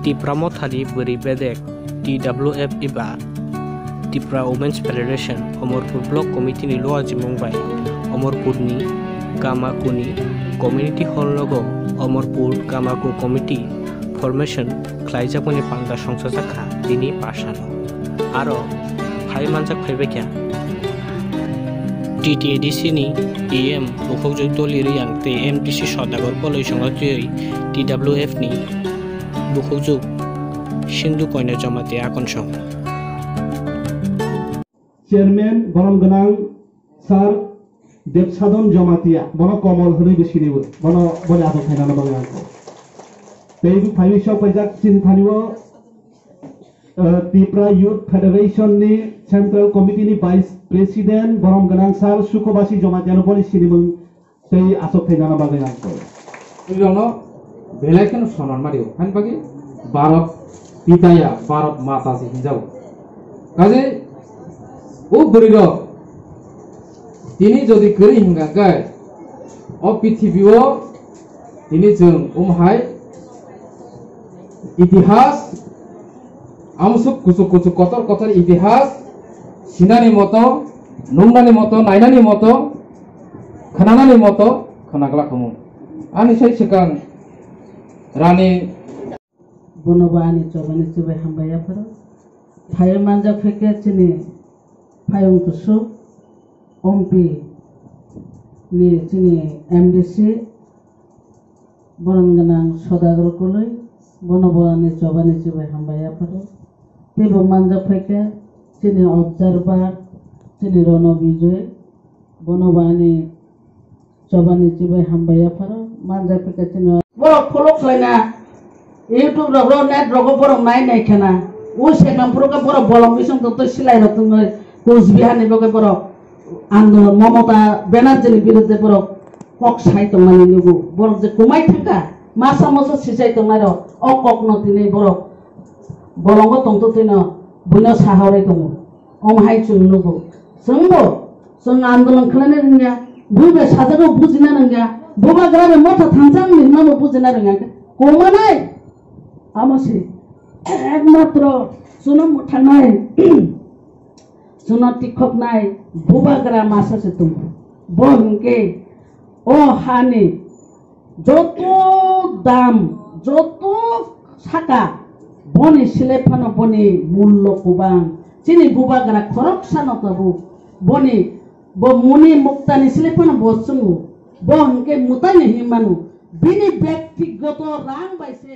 Tipra Mothali Buri Bedek TWF Iba Tipra Women's Federation Omorpur Block Committee ni Loa Jimongbai Omorpur ni Kamakuni Community Hall Logo Omorpur Kamaku Committee Formation Klaijaponi Panda Songsosakha Tini Pasano Aro Phai Manjak Phaibekya TTADC ni EM Bukhokjok Doliriang TMTC Sodagor Poloi Songatui TWF ni Bukhokjok Sindhu Koina Jamate Akonsong Chairman Borom Ganang Sir Debsadon Jamatia Bono Komol Hri Bishiribu Bono Bonato Kainana Banganko Teibu Phai Shop Pajak Chintaniwo Tipra Youth Federation ni Central Committee ni Vice President Borom Ganang Sir Sukobasi Jamatiano Poli Sinimung Tei Asok Kainana Banganko Ilono Belakan Sonan Mario Han Pagi Barat Pitaya Barat Mata Si Hinjau Kaje O Burido Tini Jodi Keri Hingga Gai O PTVO Tini Jeng Hai Itihas Amsuk Kusuk Kusuk Kotor Kotor Itihas Sinani Moto Nungnani Moto Nainani Moto Kananani Moto Kanagla Kamu Ani Sai Sekang Rani Bonobani Chobani Chibai Hambaya Paro Phai Manja Pheke Chini Phayong Tusu Ompi Ni Chini MDC Borom Ganang Sodagor Koloi Bonobani Chobani Chibai Hambaya Paro Tibo Manja Pheke Chini Observer Chini Rono Bijoy Bonobani Chobani Chibai Hambaya Paro Manja Pheke Chini Borok Kolok Laina YouTube ro net ro borok nai khena o sekam puro ka borok bolong bisong to silai ro tung Cooch Behar নিবকে borok আন্দোলন মমতা ব্যানার্জির বিরুদ্ধে borok cock সাই তংমানি নিগু borok যে কুমাই থাকা মাসা মাসা সিসাই তংমাই ro o kok no tini borok bolongo tong to tino buino sahore tong om hai chung nugo sungbo sung আন্দোলন khane nya buibe sajago bujina nanga boba grabe mota thanjang ninna mo bujina nanga কোমানাই আমসি একমাত্র সুনম ঠানাই সুনা টিখক নাই বুবাগরা মাসাসে তুম বংকে ও হানি যত দাম যত সাকা বনি সিলেফানো বনি মূল্য কুবাং চিনি বুবাগরা খরকসানো কাবু বনি ব মুনি মুক্তানি সিলেফানো বসুঙ্গু বংকে মুতানি হিমানু বিনি ব্যক্তিগত রাং বাইছে